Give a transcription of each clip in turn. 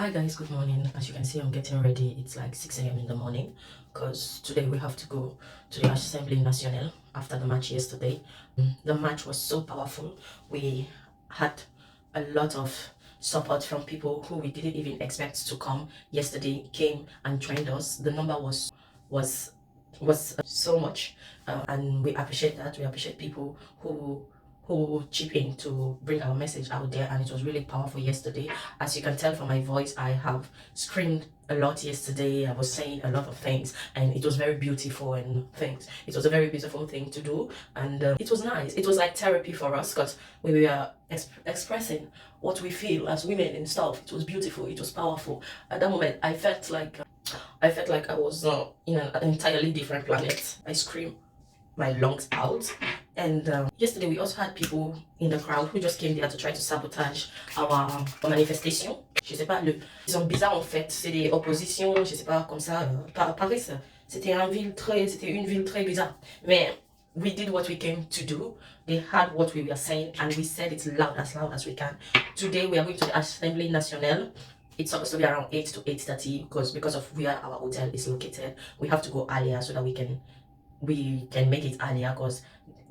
Hi guys, good morning. As you can see, I'm getting ready. It's like 6 a.m. in the morning because today we have to go to the Assemblée Nationale after the match yesterday. The match was so powerful. We had a lot of support from people who we didn't even expect to come yesterday, came and joined us. The number was so much, and we appreciate that. We appreciate people who chip in to bring our message out there, and it was really powerful yesterday. As you can tell from my voice, I have screamed a lot yesterday. I was saying a lot of things, and it was very beautiful and things. It was a very beautiful thing to do, and it was nice. It was like therapy for us because we were expressing what we feel as women and stuff. It was beautiful. It was powerful. At that moment, I felt like I was in an entirely different planet. I screamed my lungs out. And yesterday we also had people in the crowd who just came there to try to sabotage our manifestation. Je sais pas, ils sont bizarres en fait. C'est des oppositions, je sais pas, comme ça. Paris, c'était une ville très bizarre. Mais we did what we came to do. They heard what we were saying, and we said it loud as we can. Today we are going to the Assemblée Nationale. It's supposed to be around 8 to 8:30 because of where our hotel is located. We have to go earlier so that we can make it earlier, because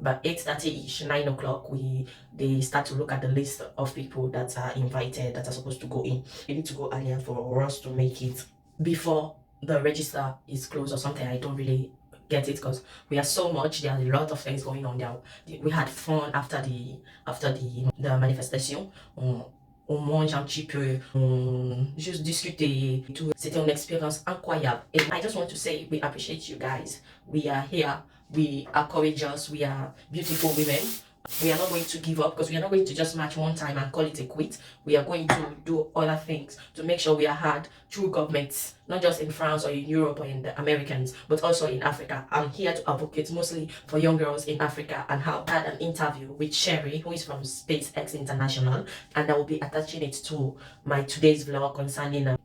by 8:30ish, 9 o'clock, they start to look at the list of people that are invited, that are supposed to go in. We need to go earlier for us to make it before the register is closed or something. I don't really get it because we are so much. There are a lot of things going on there. We had fun after the manifestation. On mange un petit peu, on juste discuter et tout. C'était une expérience incroyable. And I just want to say we appreciate you guys. We are here. We are courageous. We are beautiful women. We are not going to give up because we are not going to just march one time and call it a quit. We are going to do other things to make sure we are heard through governments, not just in France or in Europe or in the Americans, but also in Africa. I'm here to advocate mostly for young girls in Africa, and have had an interview with Sherry, who is from SpaceX International, and I will be attaching it to my today's vlog concerning the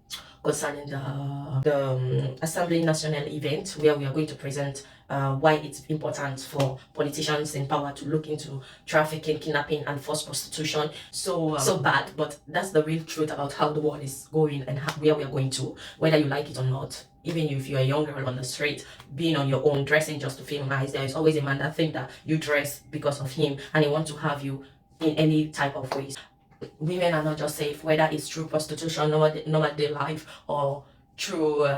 Assemblée Nationale event, where we are going to present why it's important for politicians in power to look into trafficking, kidnapping, and forced prostitution. So bad, but that's the real truth about how the world is going and where we are going to, whether you like it or not. Even if you're a young girl on the street, being on your own, dressing just to feel nice, there is always a man that thinks that you dress because of him and he wants to have you in any type of ways. Women are not just safe, whether it's through prostitution, normal day life, or through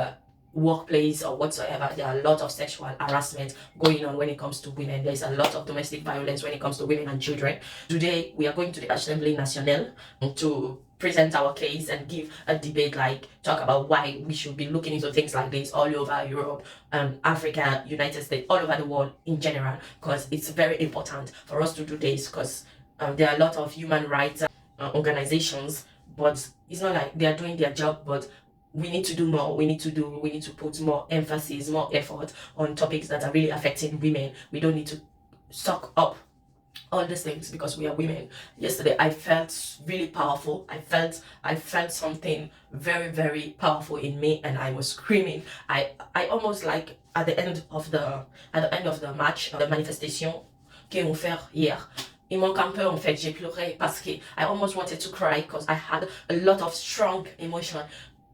workplace or whatsoever. There are a lot of sexual harassment going on when it comes to women. There's a lot of domestic violence when it comes to women and children. Today we are going to the Assemblée Nationale to present our case and give a debate, like talk about why we should be looking into things like this all over Europe, Africa, United States, all over the world in general, because it's very important for us to do this, because there are a lot of human rights organizations, but it's not like they are doing their job, but we need to do more. We need to put more emphasis, more effort on topics that are really affecting women. We don't need to suck up all these things because we are women. Yesterday I felt really powerful. I felt something very, very powerful in me, and I was screaming. I almost, like, at the end of the match, the manifestation qu'ils ont fait hier, il manque un peu en fait. J'ai pleuré parce que I almost wanted to cry because I had a lot of strong emotion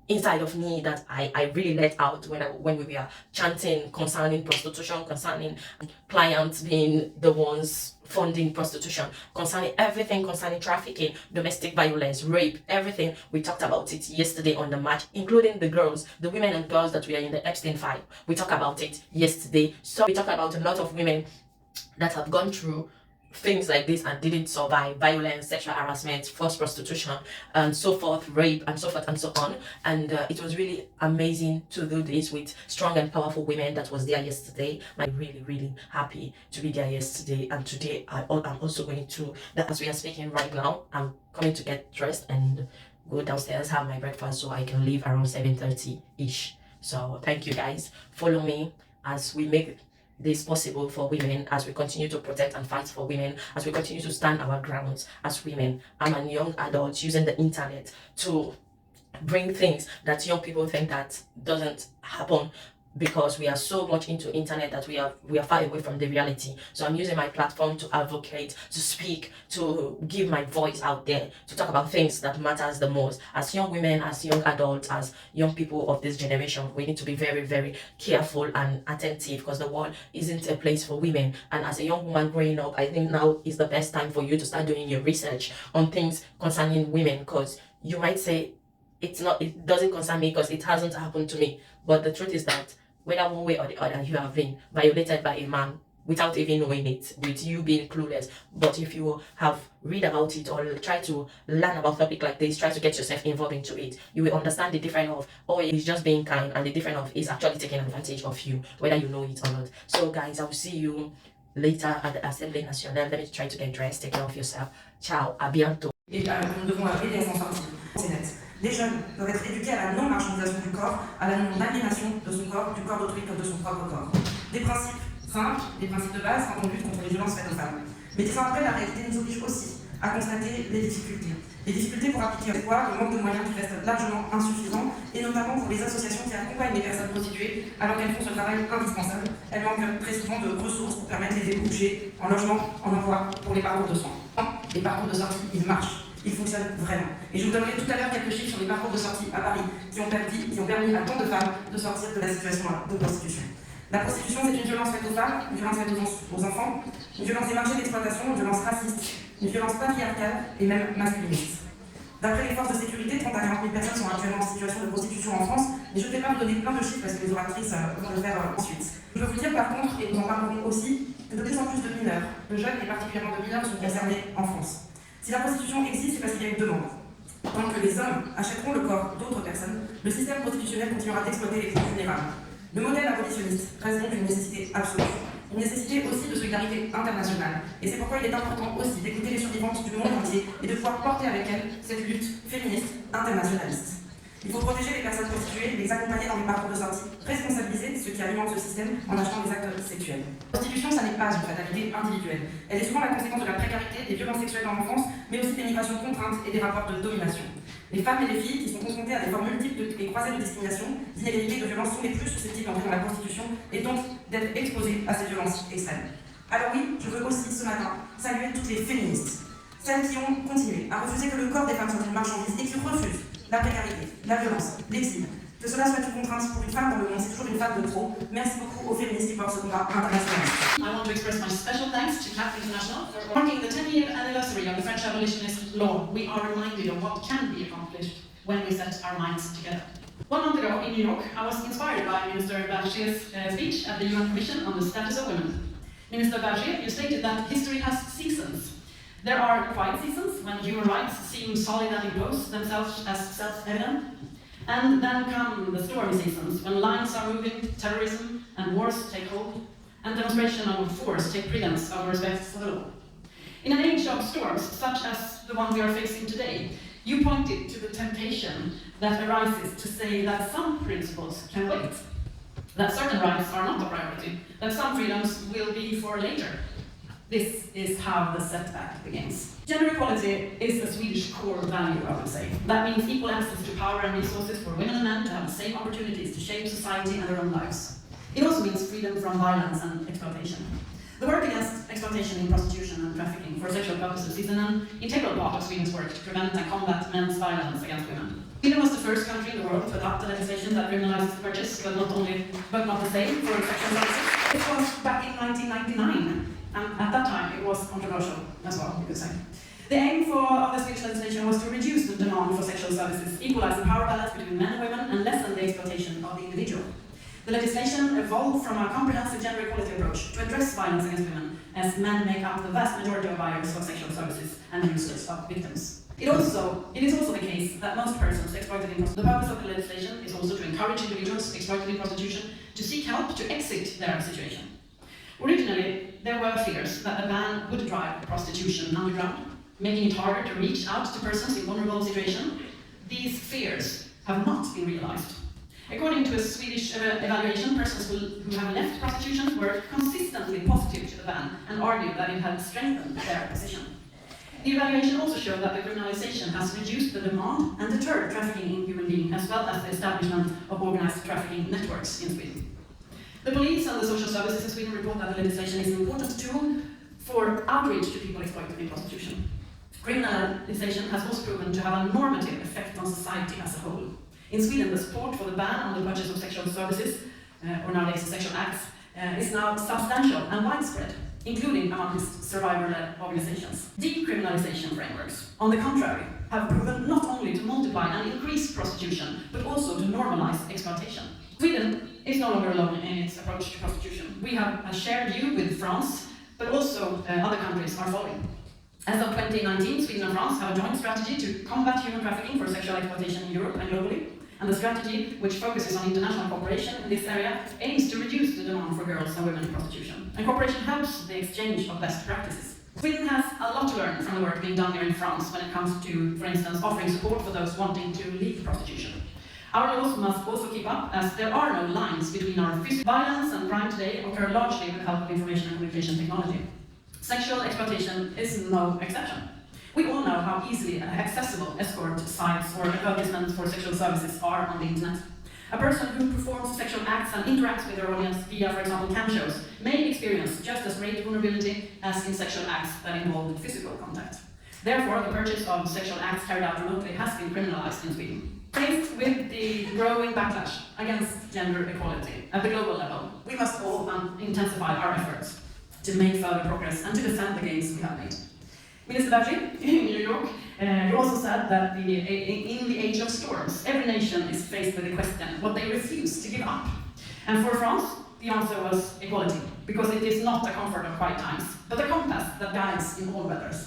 inside of me that I really let out when we were chanting concerning prostitution, concerning clients being the ones funding prostitution, concerning everything, concerning trafficking, domestic violence, rape, everything. We talked about it yesterday on the match, including the girls, the women and girls that were in the Epstein file. We talked about it yesterday. So we talked about a lot of women that have gone through things like this and didn't survive: violence, sexual harassment, forced prostitution, and so forth, rape, and so forth and so on. And it was really amazing to do this with strong and powerful women that was there yesterday. I'm really, really happy to be there yesterday, and today I'm also going to, as we are speaking right now, I'm coming to get dressed and go downstairs, have my breakfast, so I can leave around 7:30ish. So thank you guys. Follow me as we make this possible for women, as we continue to protect and fight for women, as we continue to stand our grounds as women. I'm a young adult using the internet to bring things that young people think that doesn't happen because we are so much into internet that we are far away from the reality. So I'm using my platform to advocate, to speak, to give my voice out there, to talk about things that matters the most. As young women, as young adults, as young people of this generation, we need to be very, very careful and attentive, because the world isn't a place for women. And as a young woman growing up, I think now is the best time for you to start doing your research on things concerning women, because you might say it doesn't concern me because it hasn't happened to me. But the truth is that whether one way or the other, you have been violated by a man without even knowing it, with you being clueless. But if you have read about it or try to learn about topic like this, try to get yourself involved into it, you will understand the difference of, oh, he's just being kind, and the difference of is actually taking advantage of you, whether you know it or not. So guys, I will see you later at the Assemblée Nationale. Let me try to get dressed. Take care of yourself. Ciao, à bientôt. Et nous devons aider à s'en sortir. C'est net. Les jeunes doivent être éduqués à la non-marchandisation du corps, à la non-aliénation de son corps, du corps d'autrui comme de son propre corps. Des principes simples, des principes de base quand on lutte contre les violences faites aux femmes. Mais 10 ans après, la réalité nous oblige aussi à constater les difficultés. Les difficultés pour appliquer le poids, le manque de moyens qui reste largement insuffisant, et notamment pour les associations qui accompagnent les personnes prostituées alors qu'elles font ce travail indispensable. Elles manquent très souvent de ressources pour permettre les débouchés en logement, en emploi, pour les parcours de soins. Les parcours de sortie, ils marchent. Ils fonctionnent vraiment. Et je vous donnerai tout à l'heure quelques chiffres sur les parcours de sortie à Paris qui ont permis à tant de femmes de sortir de la situation de prostitution. La prostitution, c'est une violence faite aux femmes, une violence faite aux enfants, une violence des marchés d'exploitation, une violence raciste, une violence patriarcale et même masculiniste. D'après les forces de sécurité, 30 à 40 000 personnes sont actuellement en situation de prostitution en France, mais je ne vais pas vous donner plein de chiffres parce que les oratrices vont le faire ensuite. Je veux vous dire par contre, et nous en parlerons aussi, que de plus en plus de mineurs, de jeunes et particulièrement de mineurs, sont concernés en France. Si la prostitution existe, c'est parce qu'il y a une demande. Tant que les hommes achèteront le corps d'autres personnes, le système prostitutionnel continuera d'exploiter les plus vulnérables. Le modèle abolitionniste reste donc une nécessité absolue. Une nécessité aussi de solidarité internationale. Et c'est pourquoi il est important aussi d'écouter les survivantes du monde entier et de pouvoir porter avec elles cette lutte féministe internationaliste. Il faut protéger les personnes prostituées, les accompagner dans les parcours de sortie, responsabiliser ceux qui alimentent ce système en achetant des actes sexuels. La prostitution, ça n'est pas une fatalité individuelle. Elle est souvent la conséquence de la précarité, des violences sexuelles dans l'enfance, mais aussi des migrations contraintes et des rapports de domination. Les femmes et les filles qui sont confrontées à des formes multiples et croisées de discrimination, d'inégalité, de violence sont les plus susceptibles d'entrer dans la prostitution et donc d'être exposées à ces violences extrêmes. Alors oui, je veux aussi ce matin saluer toutes les féministes, celles qui ont continué à refuser que le corps des femmes soit une marchandise et qui refusent la précarité, la violence, l'exil. Que cela soit une contrainte pour une femme dans le monde, c'est toujours une femme de trop. Merci beaucoup aux féministes qui portent ce combat international. I want to express my special thanks to CAP International for marking the 10-year anniversary of the French abolitionist law. We are reminded of what can be accomplished when we set our minds together. 1 month ago in New York, I was inspired by Minister Berger's speech at the UN Commission on the Status of Women. Minister Berger, you stated that history has seasons. There are quiet seasons when human rights seem solid and impose themselves as self-evident. And then come the stormy seasons, when lines are moving, terrorism and wars take hold, and demonstration of force take precedence over respect for the law. In an age of storms, such as the one we are facing today, you pointed to the temptation that arises to say that some principles can wait, that certain rights are not a priority, that some freedoms will be for later. This is how the setback begins. Gender equality is a Swedish core value, I would say. That means equal access to power and resources for women and men to have the same opportunities to shape society and their own lives. It also means freedom from violence and exploitation. The work against exploitation in prostitution and trafficking for sexual purposes is an integral part of Sweden's work to prevent and combat men's violence against women. Sweden was the first country in the world to adopt a legislation that criminalizes purchase, but not the same for sexual services. It was back in 1999. And at that time, it was controversial as well, you could say. The aim of the Swedish legislation was to reduce the demand for sexual services, equalize the power balance between men and women, and lessen the exploitation of the individual. The legislation evolved from a comprehensive gender equality approach to address violence against women, as men make up the vast majority of buyers of sexual services and users of victims. It is also the case that most persons exploited in prostitution. The purpose of the legislation is also to encourage individuals exploited in prostitution to seek help to exit their situation. Originally, there were fears that the ban would drive prostitution underground, making it harder to reach out to persons in vulnerable situations. These fears have not been realized. According to a Swedish evaluation, persons who have left prostitution were consistently positive to the ban and argued that it had strengthened their position. The evaluation also showed that the criminalization has reduced the demand and deterred trafficking in human beings, as well as the establishment of organized trafficking networks in Sweden. The police and the social services in Sweden report that the legislation is an important tool for outreach to people exploited in prostitution. Criminalization has also proven to have a normative effect on society as a whole. In Sweden, the support for the ban on the purchase of sexual services, or nowadays sexual acts, is now substantial and widespread, including amongst survivor-led organizations. Decriminalization frameworks, on the contrary, have proven not only to multiply and increase prostitution, but also to normalize exploitation. Sweden is no longer alone in its approach to prostitution. We have a shared view with France, but also other countries are following. As of 2019, Sweden and France have a joint strategy to combat human trafficking for sexual exploitation in Europe and globally. And the strategy, which focuses on international cooperation in this area, aims to reduce the demand for girls and women in prostitution. And cooperation helps the exchange of best practices. Sweden has a lot to learn from the work being done here in France when it comes to, for instance, offering support for those wanting to leave prostitution. Our laws must also keep up, as there are no lines between our physical violence and crime today occur largely with the help of information and communication technology. Sexual exploitation is no exception. We all know how easily accessible escort sites or advertisements for sexual services are on the internet. A person who performs sexual acts and interacts with their audience via, for example, cam shows, may experience just as great vulnerability as in sexual acts that involve physical contact. Therefore, the purchase of sexual acts carried out remotely has been criminalized in Sweden. Faced with the growing backlash against gender equality at the global level, we must all intensify our efforts to make further progress and to defend the gains we have made. Minister Berger in New York, you also said that in the age of storms, every nation is faced with the question what they refuse to give up. And for France, the answer was equality, because it is not a comfort of quiet times, but a compass that guides in all weathers.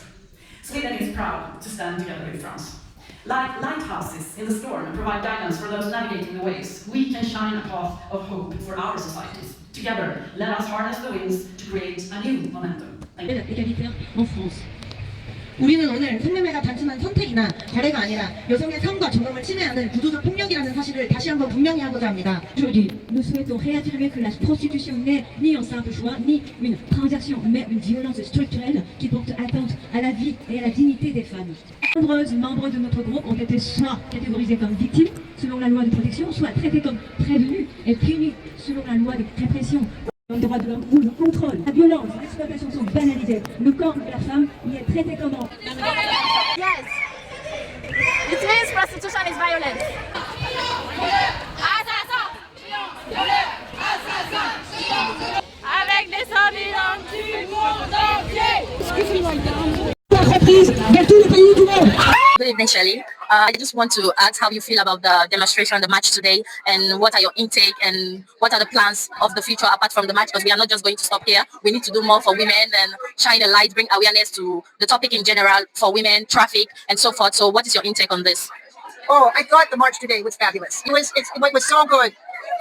Sweden is proud to stand together with France. Like lighthouses in the storm and provide guidance for those navigating the waves, we can shine a path of hope for our societies. Together, let us harness the winds to create a new momentum. Thank you. égalitaire en France. 우리는 오늘 성매매가 단순한 선택이나 거래가 아니라 여성의 삶과 정당을 침해하는 구조적 폭력이라는 사실을 다시 한번 분명히 하고자 합니다. Aujourd'hui, nous souhaitons réaffirmer que la prostitution n'est ni un simple choix, ni une transaction, mais une violence structurelle qui porte atteinte à la vie et à la dignité des femmes. Nombreux membres de notre groupe ont été soit catégorisés comme victimes selon la loi de protection, soit traités comme prévenus et punis selon la loi de répression. Le droit de l'homme où le contrôle, la violence, l'exploitation sont banalisés. Le corps de la femme y est traité comme un... Yes. It means prostitution is violence. Avec des centaines du monde entier. Vers tous les pays du monde. Good evening, Shelley. I just want to ask how you feel about the demonstration, the march today, and what are your intake and what are the plans of the future apart from the march? Because we are not just going to stop here. We need to do more for women and shine a light, bring awareness to the topic in general for women, traffic, and so forth. So what is your intake on this? Oh, I thought the march today was fabulous. It was so good.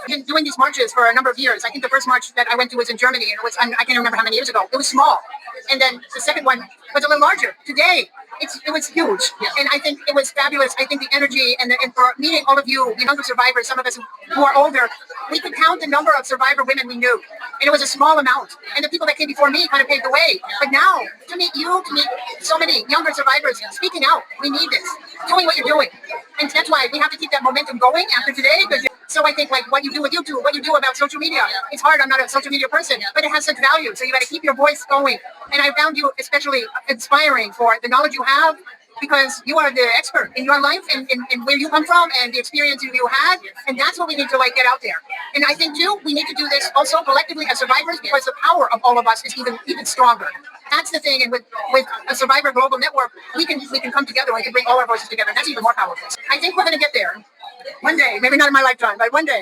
I've been doing these marches for a number of years. I think the first march that I went to was in Germany, and I can't remember how many years ago. It was small. And then the second one was a little larger. Today, it was huge. And I think it was fabulous. I think the energy and for meeting all of you, the younger survivors, some of us who are older, we could count the number of survivor women we knew. And it was a small amount. And the people that came before me kind of paved the way. But now, to meet you, to meet so many younger survivors speaking out, we need this, doing what you're doing. And that's why we have to keep that momentum going after today. So I think like what you do with YouTube, what you do about social media, it's hard. I'm not a social media person, but it has such value. So you got to keep your voice going. And I found you especially inspiring for the knowledge you have, because you are the expert in your life and where you come from and the experience you had. And that's what we need to like get out there. And I think too, we need to do this also collectively as survivors, because the power of all of us is even stronger. That's the thing. And with a Survivor Global Network, we can come together. We can bring all our voices together. And that's even more powerful. I think we're going to get there. One day, maybe not in my lifetime, but one day.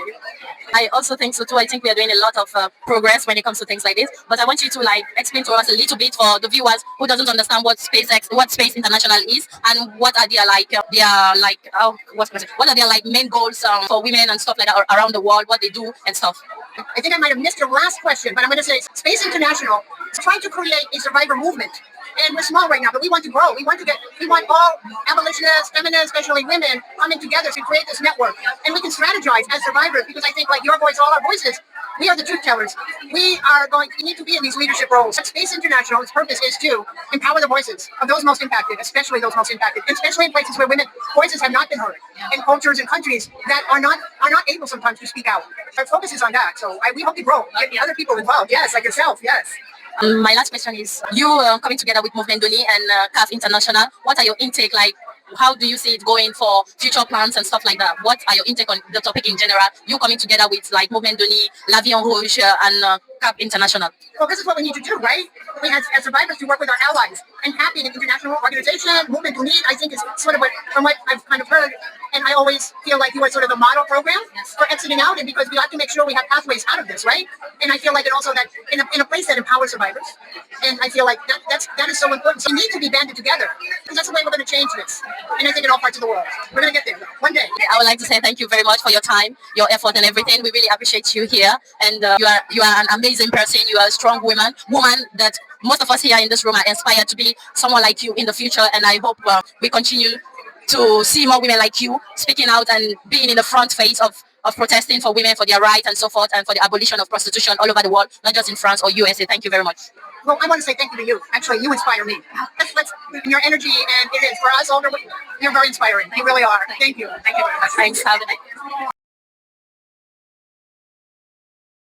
I also think so too. I think we are doing a lot of progress when it comes to things like this. But I want you to like explain to us a little bit for the viewers who doesn't understand what Space International is, and what are their main goals for women and stuff like that around the world, what they do and stuff. I think I might have missed your last question, but I'm going to say Space International is trying to create a survivor movement. And we're small right now, but we want to grow. We want all abolitionists, feminists, especially women, coming together to create this network. And we can strategize as survivors, because I think like your voice, all our voices, We are the truth tellers. We need to be in these leadership roles. Space International, its purpose is to empower the voices of those most impacted, especially those most impacted, and especially in places where women voices have not been heard, in cultures and countries that are not able sometimes to speak out. Our focus is on that. So we hope to grow, get the other people involved. Yes, like yourself. Yes. My last question is, you coming together with Movement Doni and CAF International, what are your intake like? How do you see it going for future plans and stuff like that? What are your intake on the topic in general? You coming together with like Movement Doni, La Vie en Rouge, and CAF International. Well, this is what we need to do, right? We as survivors to work with our allies. And CAF being an international organization, Movement Doni, I think is sort of from what I've kind of heard, and I always feel like you are sort of a model program for exiting out, and because we have to make sure we have pathways out of this, right? And I feel like it also that in a place that empowers survivors, and I feel like that is so important. So we need to be banded together, because that's the way we're going to change this. And I think in all parts of the world, we're going to get there one day. I would like to say thank you very much for your time, your effort, and everything. We really appreciate you here, and you are an amazing person. You are a strong woman that most of us here in this room are inspired to be someone like you in the future. And I hope we continue to see more women like you speaking out and being in the front face of protesting for women, for their rights and so forth, and for the abolition of prostitution all over the world, not just in France or USA. Thank you very much. Well, I want to say thank you to you. Actually, you inspire me. Let's your energy, and it is for us older women. You're very inspiring. You really are. Thank you. Thank you very much. Thanks. Have a nice